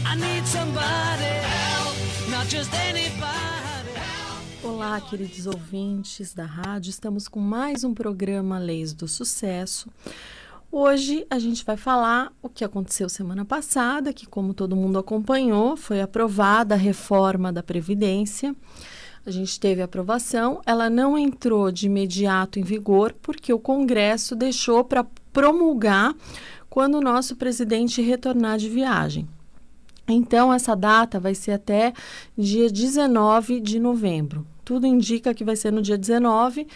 I need somebody help, not just anybody help. Olá, queridos ouvintes da rádio, estamos com mais um programa Leis do Sucesso. Hoje a gente vai falar o que aconteceu semana passada, que como todo mundo acompanhou, foi aprovada a reforma da Previdência. A gente teve aprovação, ela não entrou de imediato em vigor porque o Congresso deixou para promulgar quando o nosso presidente retornar de viagem. Então, essa data vai ser até dia 19 de novembro. Tudo indica que vai ser no dia 19.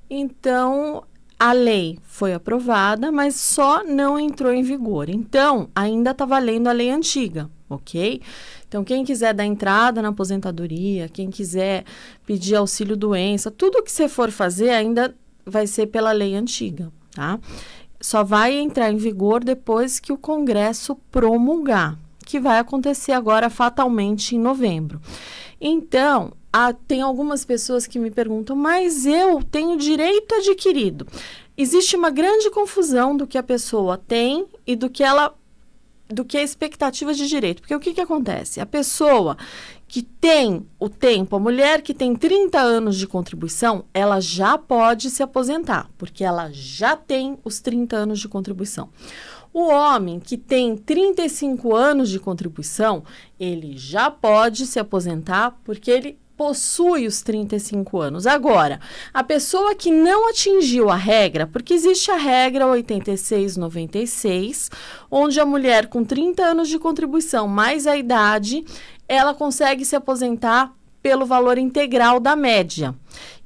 Então, a lei foi aprovada, mas só não entrou em vigor. Então, ainda está valendo a lei antiga, ok? Então, quem quiser dar entrada na aposentadoria, quem quiser pedir auxílio-doença, tudo que você for fazer ainda vai ser pela lei antiga, tá? Só vai entrar em vigor depois que o Congresso promulgar, que vai acontecer agora fatalmente em novembro. Então, tem algumas pessoas que me perguntam, mas eu tenho direito adquirido. Existe uma grande confusão do que a pessoa tem e do que é a expectativa de direito. Porque o que acontece? A pessoa que tem o tempo, a mulher que tem 30 anos de contribuição, ela já pode se aposentar, porque ela já tem os 30 anos de contribuição. O homem que tem 35 anos de contribuição, ele já pode se aposentar porque ele possui os 35 anos. Agora, a pessoa que não atingiu a regra, porque existe a regra 86-96, onde a mulher com 30 anos de contribuição mais a idade, ela consegue se aposentar pelo valor integral da média.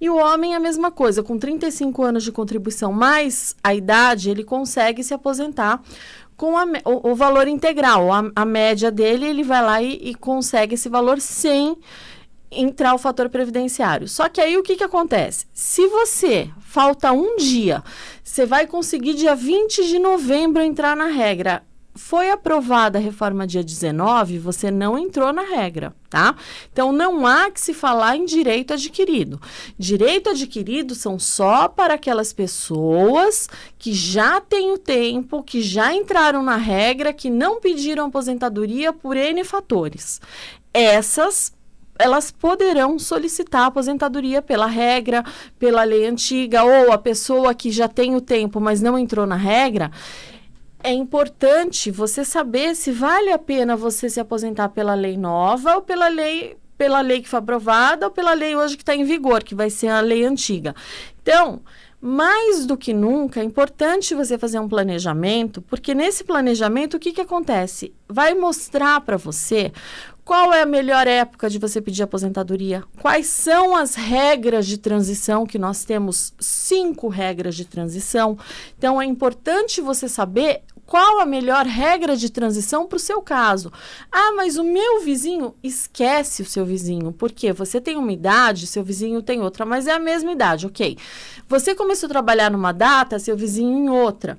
E o homem a mesma coisa, com 35 anos de contribuição mais a idade, ele consegue se aposentar com o valor integral. A média dele, ele vai lá e consegue esse valor sem entrar o fator previdenciário. Só que aí o que acontece? Se você falta um dia, você vai conseguir dia 20 de novembro entrar na regra. Foi aprovada a reforma dia 19, você não entrou na regra, tá? Então, não há que se falar em direito adquirido. Direito adquirido são só para aquelas pessoas que já têm o tempo, que já entraram na regra, que não pediram aposentadoria por N fatores. Elas poderão solicitar aposentadoria pela regra, pela lei antiga, ou a pessoa que já tem o tempo, mas não entrou na regra. É importante você saber se vale a pena você se aposentar pela lei nova ou pela lei que foi aprovada ou pela lei hoje que está em vigor, que vai ser a lei antiga. Então, mais do que nunca, é importante você fazer um planejamento, porque nesse planejamento, o que acontece? Vai mostrar para você qual é a melhor época de você pedir aposentadoria, quais são as regras de transição, que nós temos 5 regras de transição. Então, é importante você saber qual a melhor regra de transição para o seu caso. Ah, mas o meu vizinho, esquece o seu vizinho, porque você tem uma idade, seu vizinho tem outra, mas é a mesma idade, ok. Você começou a trabalhar numa data, seu vizinho em outra.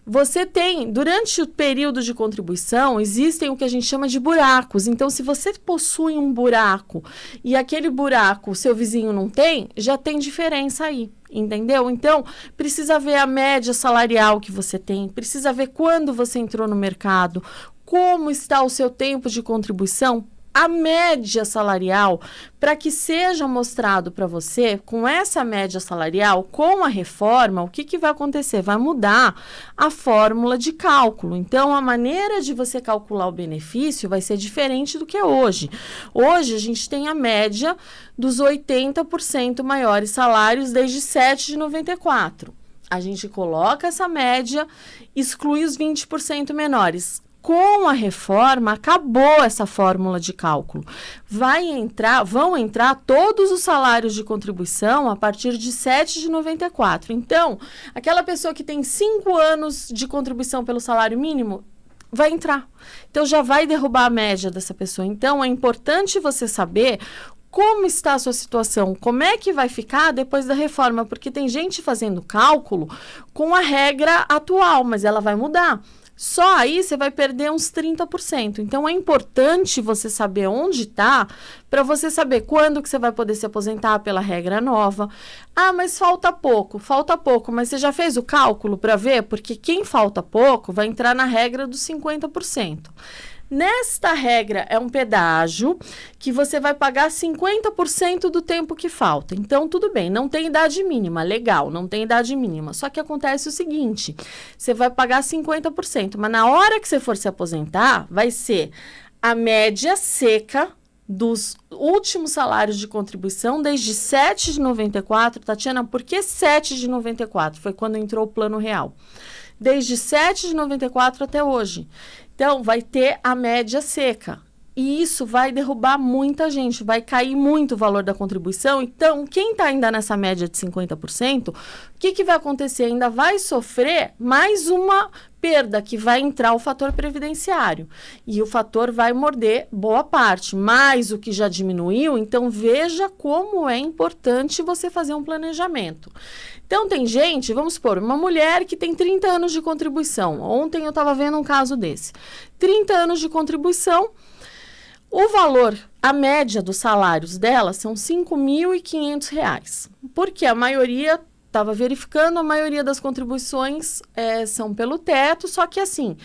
Você tem, durante o período de contribuição, existem o que a gente chama de buracos. Então, se você possui um buraco e aquele buraco o seu vizinho não tem, já tem diferença aí, entendeu? Então, precisa ver a média salarial que você tem, precisa ver quando você entrou no mercado, como está o seu tempo de contribuição, a média salarial, para que seja mostrado para você, com essa média salarial, com a reforma, o que vai acontecer? Vai mudar a fórmula de cálculo. Então, a maneira de você calcular o benefício vai ser diferente do que é hoje. Hoje, a gente tem a média dos 80% maiores salários desde 7 de 94. A gente coloca essa média, exclui os 20% menores. Com a reforma, acabou essa fórmula de cálculo. Vão entrar todos os salários de contribuição a partir de 7 de 94. Então, aquela pessoa que tem 5 anos de contribuição pelo salário mínimo, vai entrar. Então, já vai derrubar a média dessa pessoa. Então, é importante você saber como está a sua situação, como é que vai ficar depois da reforma, porque tem gente fazendo cálculo com a regra atual, mas ela vai mudar. Só aí você vai perder uns 30%. Então, é importante você saber onde está, para você saber quando que você vai poder se aposentar pela regra nova. Ah, mas falta pouco, mas você já fez o cálculo para ver? Porque quem falta pouco vai entrar na regra dos 50%. Nesta regra, é um pedágio que você vai pagar 50% do tempo que falta. Então, tudo bem, não tem idade mínima, legal, não tem idade mínima. Só que acontece o seguinte, você vai pagar 50%, mas na hora que você for se aposentar, vai ser a média seca dos últimos salários de contribuição desde 7 de 94. Tatiana, por que 7 de 94? Foi quando entrou o Plano Real. Desde 7 de 94 até hoje. Então, vai ter a média seca. E isso vai derrubar muita gente, vai cair muito o valor da contribuição. Então, quem está ainda nessa média de 50%, o que vai acontecer? Ainda vai sofrer mais uma perda, que vai entrar o fator previdenciário. E o fator vai morder boa parte, mais o que já diminuiu. Então, veja como é importante você fazer um planejamento. Então, tem gente, vamos supor, uma mulher que tem 30 anos de contribuição. Ontem eu estava vendo um caso desse. 30 anos de contribuição. O valor, a média dos salários dela são R$ 5.500, porque a maioria, estava verificando, a maioria das contribuições são pelo teto, só que assim,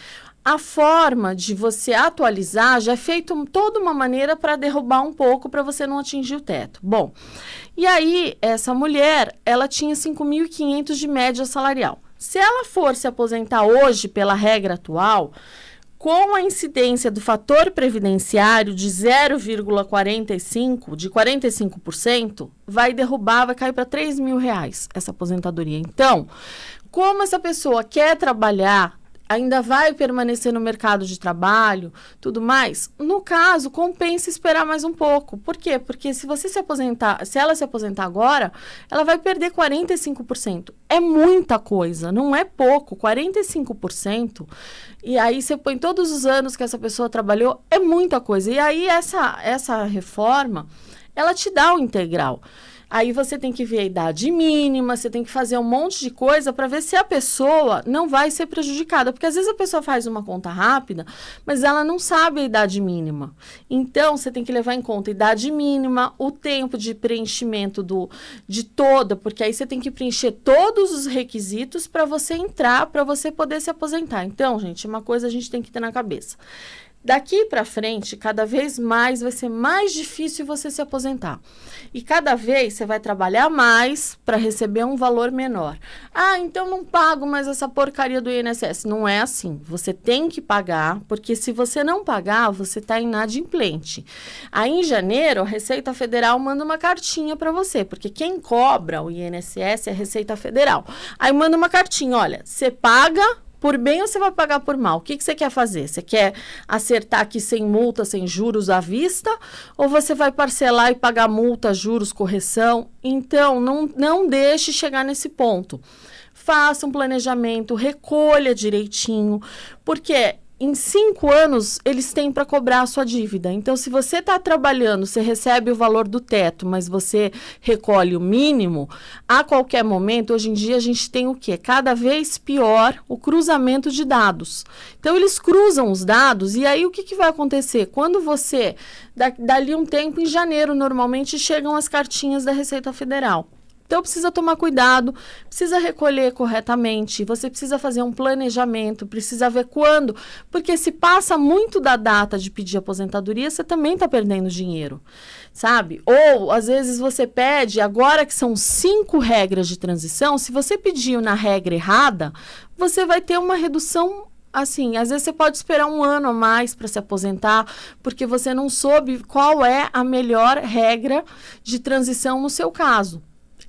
a forma de você atualizar já é feito toda uma maneira para derrubar um pouco, para você não atingir o teto. Bom, e aí essa mulher, ela tinha 5.500 de média salarial. Se ela for se aposentar hoje pela regra atual, com a incidência do fator previdenciário de 0,45%, de 45%, vai derrubar, vai cair para R$ 3.000 essa aposentadoria. Então, como essa pessoa quer trabalhar, ainda vai permanecer no mercado de trabalho, tudo mais, no caso, compensa esperar mais um pouco. Por quê? Porque se ela se aposentar agora, ela vai perder 45%. É muita coisa, não é pouco, 45%. E aí você põe todos os anos que essa pessoa trabalhou, é muita coisa. E aí essa reforma, ela te dá o integral. Aí você tem que ver a idade mínima, você tem que fazer um monte de coisa para ver se a pessoa não vai ser prejudicada. Porque às vezes a pessoa faz uma conta rápida, mas ela não sabe a idade mínima. Então, você tem que levar em conta a idade mínima, o tempo de preenchimento de toda, porque aí você tem que preencher todos os requisitos para você entrar, para você poder se aposentar. Então, gente, uma coisa a gente tem que ter na cabeça. Daqui para frente, cada vez mais vai ser mais difícil você se aposentar. E cada vez você vai trabalhar mais para receber um valor menor. Ah, então não pago mais essa porcaria do INSS. Não é assim. Você tem que pagar, porque se você não pagar, você está inadimplente. Aí em janeiro, a Receita Federal manda uma cartinha para você, porque quem cobra o INSS é a Receita Federal. Aí manda uma cartinha, olha, você paga por bem ou você vai pagar por mal? O que você quer fazer? Você quer acertar aqui sem multa, sem juros à vista? Ou você vai parcelar e pagar multa, juros, correção? Então, não deixe chegar nesse ponto. Faça um planejamento, recolha direitinho, porque em 5 anos, eles têm para cobrar a sua dívida. Então, se você está trabalhando, você recebe o valor do teto, mas você recolhe o mínimo, a qualquer momento, hoje em dia, a gente tem o quê? Cada vez pior o cruzamento de dados. Então, eles cruzam os dados e aí o que vai acontecer? Quando você, dali um tempo, em janeiro, normalmente, chegam as cartinhas da Receita Federal. Então, precisa tomar cuidado, precisa recolher corretamente, você precisa fazer um planejamento, precisa ver quando, porque se passa muito da data de pedir aposentadoria, você também está perdendo dinheiro, sabe? Ou, às vezes, você pede, agora que são 5 regras de transição, se você pediu na regra errada, você vai ter uma redução. Assim, às vezes você pode esperar 1 ano a mais para se aposentar, porque você não soube qual é a melhor regra de transição no seu caso.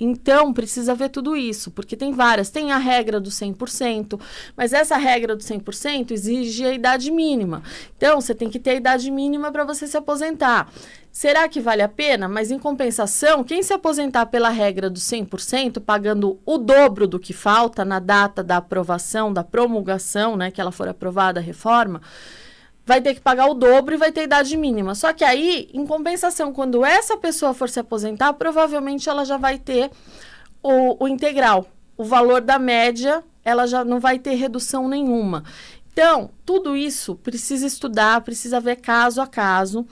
Então, precisa ver tudo isso, porque tem várias. Tem a regra do 100%, mas essa regra do 100% exige a idade mínima. Então, você tem que ter a idade mínima para você se aposentar. Será que vale a pena? Mas, em compensação, quem se aposentar pela regra do 100%, pagando o dobro do que falta na data da aprovação, da promulgação, né, que ela for aprovada a reforma, vai ter que pagar o dobro e vai ter idade mínima. Só que aí, em compensação, quando essa pessoa for se aposentar, provavelmente ela já vai ter o integral. O valor da média, ela já não vai ter redução nenhuma. Então, tudo isso precisa estudar, precisa ver caso a caso.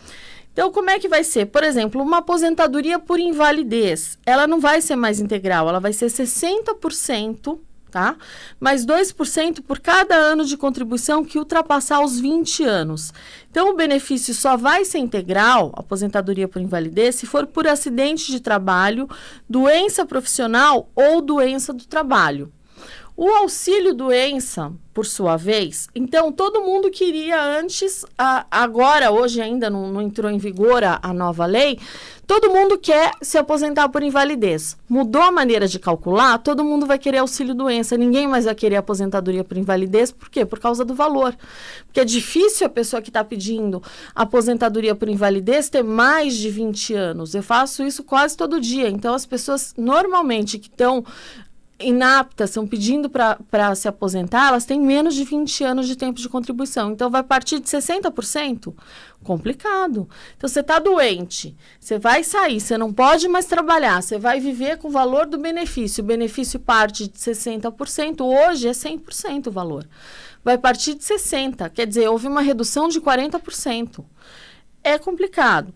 Então, como é que vai ser? Por exemplo, uma aposentadoria por invalidez, ela não vai ser mais integral, ela vai ser 60% tá? Mais 2% por cada ano de contribuição que ultrapassar os 20 anos. Então, o benefício só vai ser integral, aposentadoria por invalidez, se for por acidente de trabalho, doença profissional ou doença do trabalho. O auxílio-doença, por sua vez, então todo mundo queria antes, agora, hoje ainda não entrou em vigor a nova lei, todo mundo quer se aposentar por invalidez. Mudou a maneira de calcular, todo mundo vai querer auxílio-doença, ninguém mais vai querer aposentadoria por invalidez, por quê? Por causa do valor. Porque é difícil a pessoa que está pedindo aposentadoria por invalidez ter mais de 20 anos. Eu faço isso quase todo dia, então as pessoas normalmente que estão inaptas, estão pedindo para se aposentar, elas têm menos de 20 anos de tempo de contribuição. Então, vai partir de 60%? Complicado. Então, você está doente, você vai sair, você não pode mais trabalhar, você vai viver com o valor do benefício. O benefício parte de 60%, hoje é 100% o valor. Vai partir de 60%, quer dizer, houve uma redução de 40%. É complicado.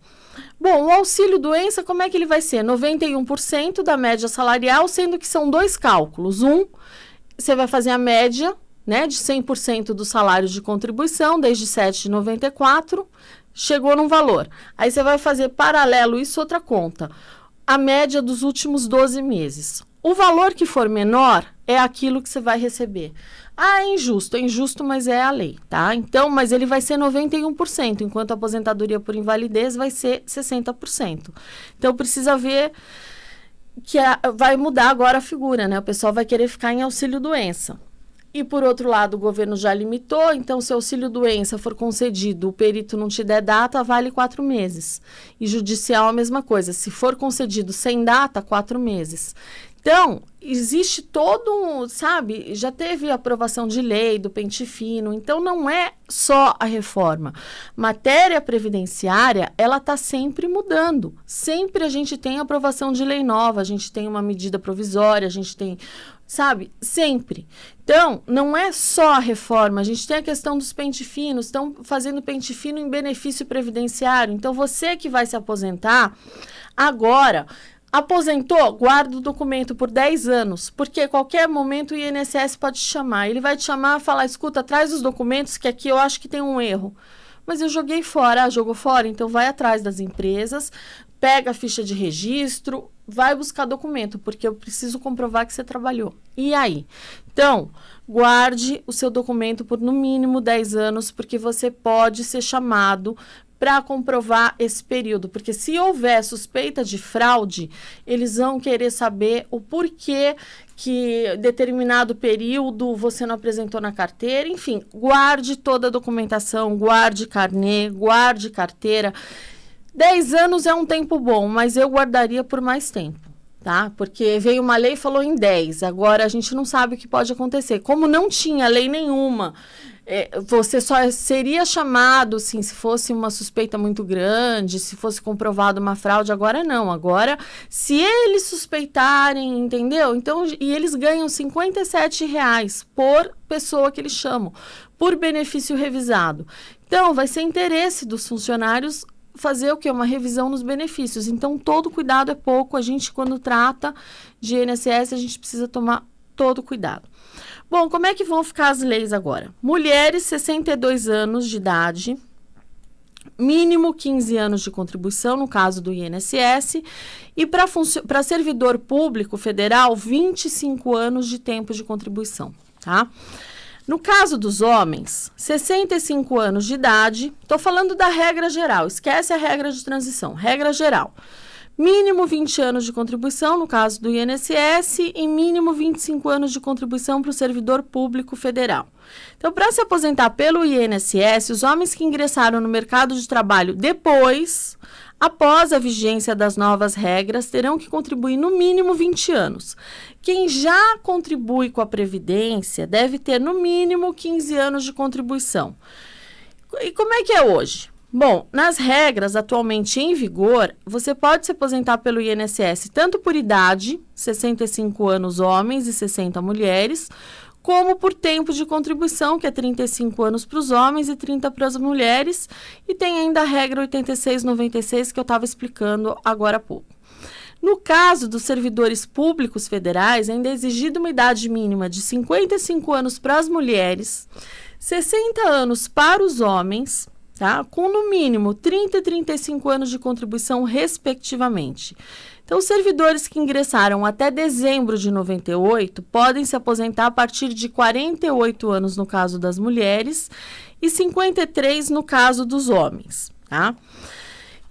Bom, o auxílio-doença, como é que ele vai ser? 91% da média salarial, sendo que são dois cálculos. Você vai fazer a média, né, de 100% do salário de contribuição, desde 7 de 94, chegou num valor. Aí você vai fazer paralelo isso, outra conta. A média dos últimos 12 meses. O valor que for menor é aquilo que você vai receber. É injusto, mas é a lei, tá? Então, mas ele vai ser 91%, enquanto a aposentadoria por invalidez vai ser 60%. Então, precisa ver que vai mudar agora a figura, né? O pessoal vai querer ficar em auxílio-doença. E, por outro lado, o governo já limitou, então, se o auxílio-doença for concedido, o perito não te der data, vale 4 meses. E judicial, a mesma coisa. Se for concedido sem data, 4 meses. Então, existe todo sabe, já teve aprovação de lei do pente fino, então não é só a reforma. Matéria previdenciária, ela está sempre mudando. Sempre a gente tem aprovação de lei nova, a gente tem uma medida provisória, a gente tem, sabe, sempre. Então, não é só a reforma, a gente tem a questão dos pente finos, estão fazendo pente fino em benefício previdenciário. Então, você que vai se aposentar agora, aposentou, guarda o documento por 10 anos, porque a qualquer momento o INSS pode te chamar. Ele vai te chamar e falar, escuta, traz os documentos que aqui eu acho que tem um erro. Mas eu joguei fora, jogou fora, então vai atrás das empresas, pega a ficha de registro, vai buscar documento, porque eu preciso comprovar que você trabalhou. E aí? Então, guarde o seu documento por no mínimo 10 anos, porque você pode ser chamado para comprovar esse período, porque se houver suspeita de fraude, eles vão querer saber o porquê que determinado período você não apresentou na carteira, enfim, guarde toda a documentação, guarde carnê, guarde carteira. 10 anos é um tempo bom, mas eu guardaria por mais tempo, tá? Porque veio uma lei e falou em 10, agora a gente não sabe o que pode acontecer. Como não tinha lei nenhuma, você só seria chamado, assim, se fosse uma suspeita muito grande, se fosse comprovada uma fraude, agora não. Agora, se eles suspeitarem, entendeu? Então, e eles ganham R$57 por pessoa que eles chamam, por benefício revisado. Então, vai ser interesse dos funcionários fazer o quê? Uma revisão nos benefícios. Então, todo cuidado é pouco. A gente, quando trata de INSS, a gente precisa tomar todo cuidado. Bom, como é que vão ficar as leis agora? Mulheres, 62 anos de idade, mínimo 15 anos de contribuição, no caso do INSS, e para servidor público federal, 25 anos de tempo de contribuição, tá? No caso dos homens, 65 anos de idade, estou falando da regra geral, esquece a regra de transição, regra geral. Mínimo 20 anos de contribuição, no caso do INSS, e mínimo 25 anos de contribuição para o servidor público federal. Então, para se aposentar pelo INSS, os homens que ingressaram no mercado de trabalho depois, após a vigência das novas regras, terão que contribuir no mínimo 20 anos. Quem já contribui com a Previdência deve ter no mínimo 15 anos de contribuição. E como é que é hoje? Bom, nas regras atualmente em vigor, você pode se aposentar pelo INSS tanto por idade, 65 anos homens e 60 mulheres, como por tempo de contribuição, que é 35 anos para os homens e 30 para as mulheres, e tem ainda a regra 8696 que eu estava explicando agora há pouco. No caso dos servidores públicos federais, ainda é exigida uma idade mínima de 55 anos para as mulheres, 60 anos para os homens, tá? Com no mínimo 30 e 35 anos de contribuição, respectivamente. Então, os servidores que ingressaram até dezembro de 98 podem se aposentar a partir de 48 anos no caso das mulheres e 53 no caso dos homens, tá?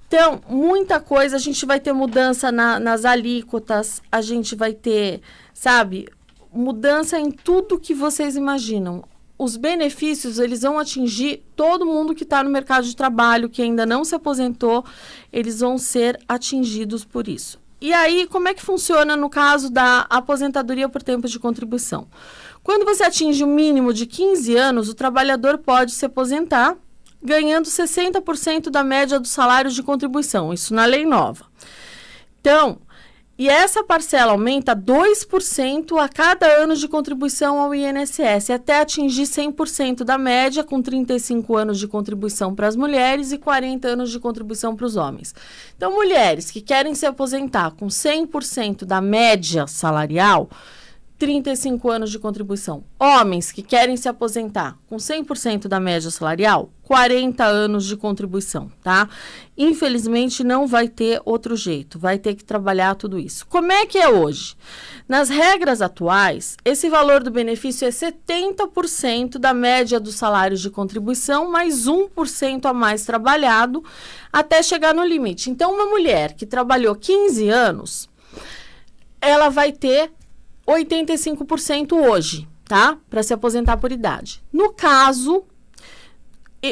Então, muita coisa, a gente vai ter mudança nas alíquotas, a gente vai ter, sabe, mudança em tudo que vocês imaginam. Os benefícios, eles vão atingir todo mundo que está no mercado de trabalho, que ainda não se aposentou, eles vão ser atingidos por isso. E aí, como é que funciona no caso da aposentadoria por tempo de contribuição? Quando você atinge o mínimo de 15 anos, o trabalhador pode se aposentar, ganhando 60% da média do salário de contribuição, isso na lei nova. Então, e essa parcela aumenta 2% a cada ano de contribuição ao INSS, até atingir 100% da média, com 35 anos de contribuição para as mulheres e 40 anos de contribuição para os homens. Então, mulheres que querem se aposentar com 100% da média salarial, 35 anos de contribuição. Homens que querem se aposentar com 100% da média salarial, 40 anos de contribuição, tá? Infelizmente, não vai ter outro jeito, vai ter que trabalhar tudo isso. Como é que é hoje? Nas regras atuais, esse valor do benefício é 70% da média dos salários de contribuição, mais 1% a mais trabalhado, até chegar no limite. Então, uma mulher que trabalhou 15 anos, ela vai ter 85% hoje, tá? Para se aposentar por idade. No caso,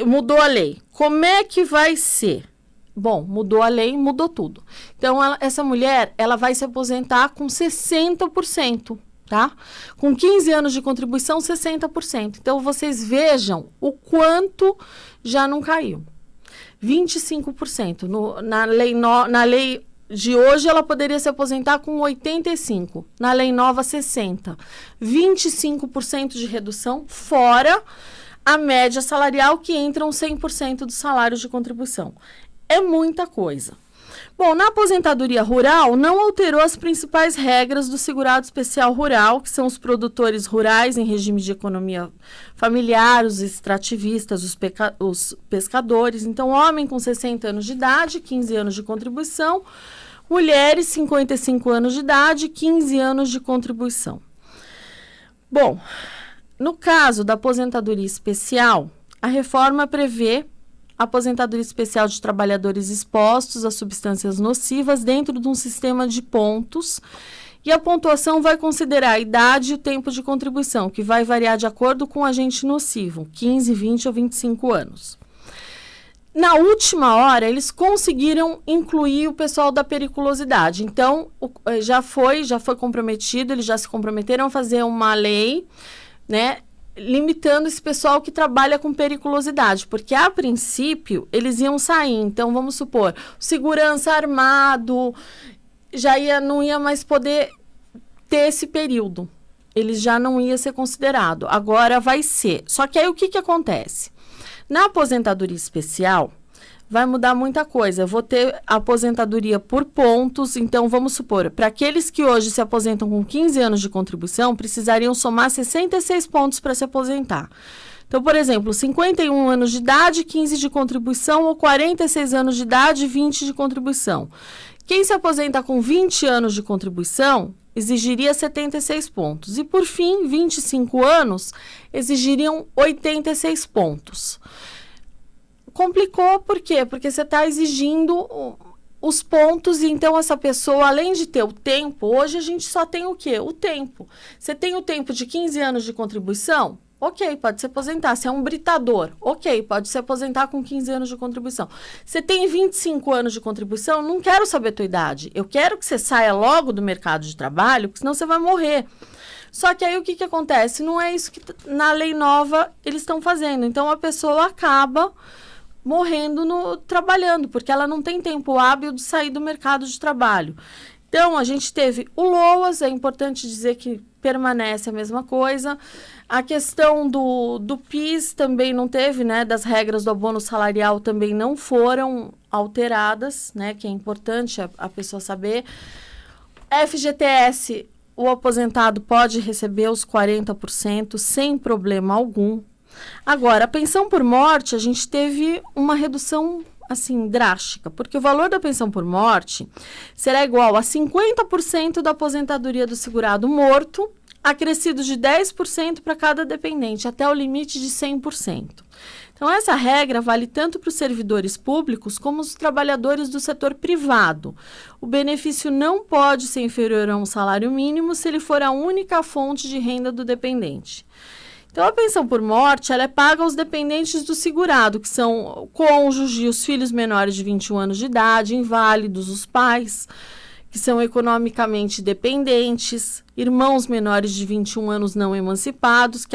mudou a lei. Como é que vai ser? Bom, mudou a lei, mudou tudo. Então, essa mulher, ela vai se aposentar com 60%, tá? Com 15 anos de contribuição, 60%. Então, vocês vejam o quanto já não caiu. 25%. Na lei de hoje, ela poderia se aposentar com 85%. Na lei nova, 60%. 25% de redução, fora a média salarial, que entram 100% dos salários de contribuição. É muita coisa. Bom, na aposentadoria rural, não alterou as principais regras do segurado especial rural, que são os produtores rurais em regime de economia familiar, os extrativistas, os pescadores. Então, homem com 60 anos de idade, 15 anos de contribuição. Mulheres, 55 anos de idade, 15 anos de contribuição. Bom, no caso da aposentadoria especial, a reforma prevê a aposentadoria especial de trabalhadores expostos a substâncias nocivas dentro de um sistema de pontos, e a pontuação vai considerar a idade e o tempo de contribuição, que vai variar de acordo com o agente nocivo, 15, 20 ou 25 anos. Na última hora, eles conseguiram incluir o pessoal da periculosidade. Então, já foi comprometido, eles já se comprometeram a fazer uma lei, né, limitando esse pessoal que trabalha com periculosidade, porque a princípio eles iam sair. Então, vamos supor, segurança armado não ia mais poder ter esse período. Ele já não ia ser considerado. Agora vai ser. Só que aí o que acontece? Na aposentadoria especial, vai mudar muita coisa. Eu vou ter aposentadoria por pontos. Então, vamos supor, para aqueles que hoje se aposentam com 15 anos de contribuição, precisariam somar 66 pontos para se aposentar. Então, por exemplo, 51 anos de idade, 15 de contribuição, ou 46 anos de idade, 20 de contribuição. Quem se aposenta com 20 anos de contribuição exigiria 76 pontos. E, por fim, 25 anos exigiriam 86 pontos. Complicou, por quê? Porque você está exigindo os pontos, e então essa pessoa, além de ter o tempo, hoje a gente só tem o quê? O tempo. Você tem o tempo de 15 anos de contribuição? Ok, pode se aposentar. Se é um britador, ok, pode se aposentar com 15 anos de contribuição. Você tem 25 anos de contribuição? Não quero saber a tua idade. Eu quero que você saia logo do mercado de trabalho, porque senão você vai morrer. Só que aí o que acontece? Não é isso que na lei nova eles estão fazendo. Então, a pessoa acaba morrendo trabalhando, porque ela não tem tempo hábil de sair do mercado de trabalho. Então, a gente teve o LOAS, é importante dizer que permanece a mesma coisa. A questão do PIS também não teve, né? Das regras do abono salarial também não foram alteradas, né? Que é importante a pessoa saber. FGTS, o aposentado pode receber os 40% sem problema algum. Agora, a pensão por morte, a gente teve uma redução assim, drástica, porque o valor da pensão por morte será igual a 50% da aposentadoria do segurado morto, acrescido de 10% para cada dependente, até o limite de 100%. Então, essa regra vale tanto para os servidores públicos como os trabalhadores do setor privado. O benefício não pode ser inferior a um salário mínimo se ele for a única fonte de renda do dependente. Então, a pensão por morte, ela é paga aos dependentes do segurado, que são o cônjuge, os filhos menores de 21 anos de idade, inválidos, os pais, que são economicamente dependentes, irmãos menores de 21 anos não emancipados.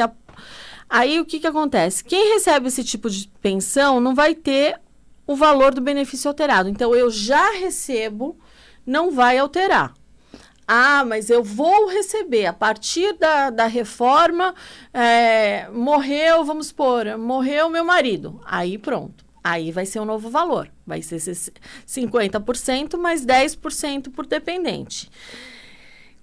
Aí, o que acontece? Quem recebe esse tipo de pensão não vai ter o valor do benefício alterado. Então, eu já recebo, não vai alterar. Ah, mas eu vou receber, a partir da reforma, morreu, vamos supor, morreu meu marido. Aí pronto, aí vai ser um novo valor, vai ser 50% mais 10% por dependente.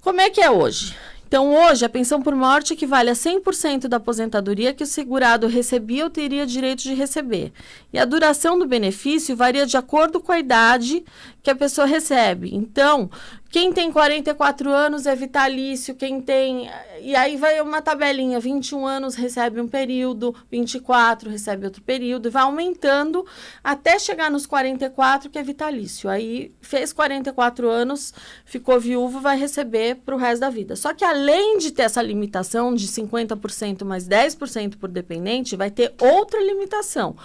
Como é que é hoje? Então, hoje, a pensão por morte equivale a 100% da aposentadoria que o segurado recebia ou teria direito de receber. E a duração do benefício varia de acordo com a idade que a pessoa recebe. Então, quem tem 44 anos é vitalício, quem tem... E aí vai uma tabelinha, 21 anos recebe um período, 24 recebe outro período, e vai aumentando até chegar nos 44, que é vitalício. Aí, fez 44 anos, ficou viúvo, vai receber para o resto da vida. Só que além de ter essa limitação de 50% mais 10% por dependente, vai ter outra limitação.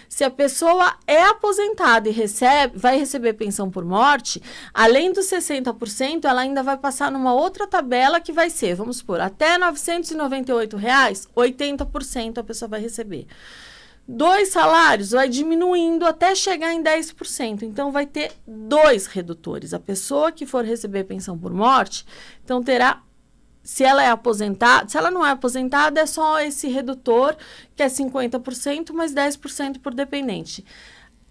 Se a pessoa é aposentada e vai receber pensão por morte, além dos 60%, ela ainda vai passar numa outra tabela que vai ser, vamos supor, até R$ 998, 80% a pessoa vai receber. 2 salários vai diminuindo até chegar em 10%. Então, vai ter 2 redutores. A pessoa que for receber pensão por morte, então terá, se ela é aposentada, se ela não é aposentada, é só esse redutor, que é 50% mais 10% por dependente.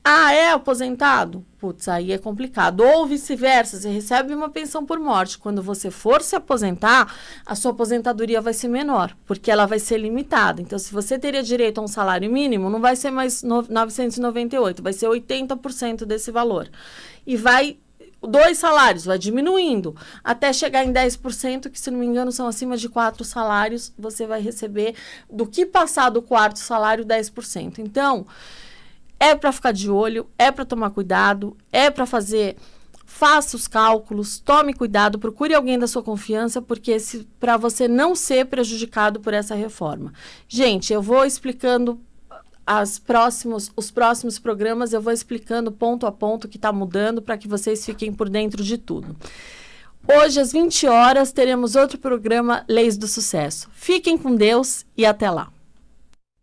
Ah, é aposentado? Putz, aí é complicado. Ou vice-versa, você recebe uma pensão por morte. Quando você for se aposentar, a sua aposentadoria vai ser menor, porque ela vai ser limitada. Então, se você teria direito a um salário mínimo, não vai ser mais 998, vai ser 80% desse valor. E vai 2 salários, vai diminuindo, até chegar em 10%, que se não me engano são acima de 4 salários, você vai receber, do que passar do 4º salário, 10%. Então, é para ficar de olho, é para tomar cuidado, é para faça os cálculos, tome cuidado, procure alguém da sua confiança, porque para você não ser prejudicado por essa reforma. Gente, eu vou explicando os próximos programas, eu vou explicando ponto a ponto o que está mudando, para que vocês fiquem por dentro de tudo. Hoje, às 20 horas, teremos outro programa Leis do Sucesso. Fiquem com Deus e até lá.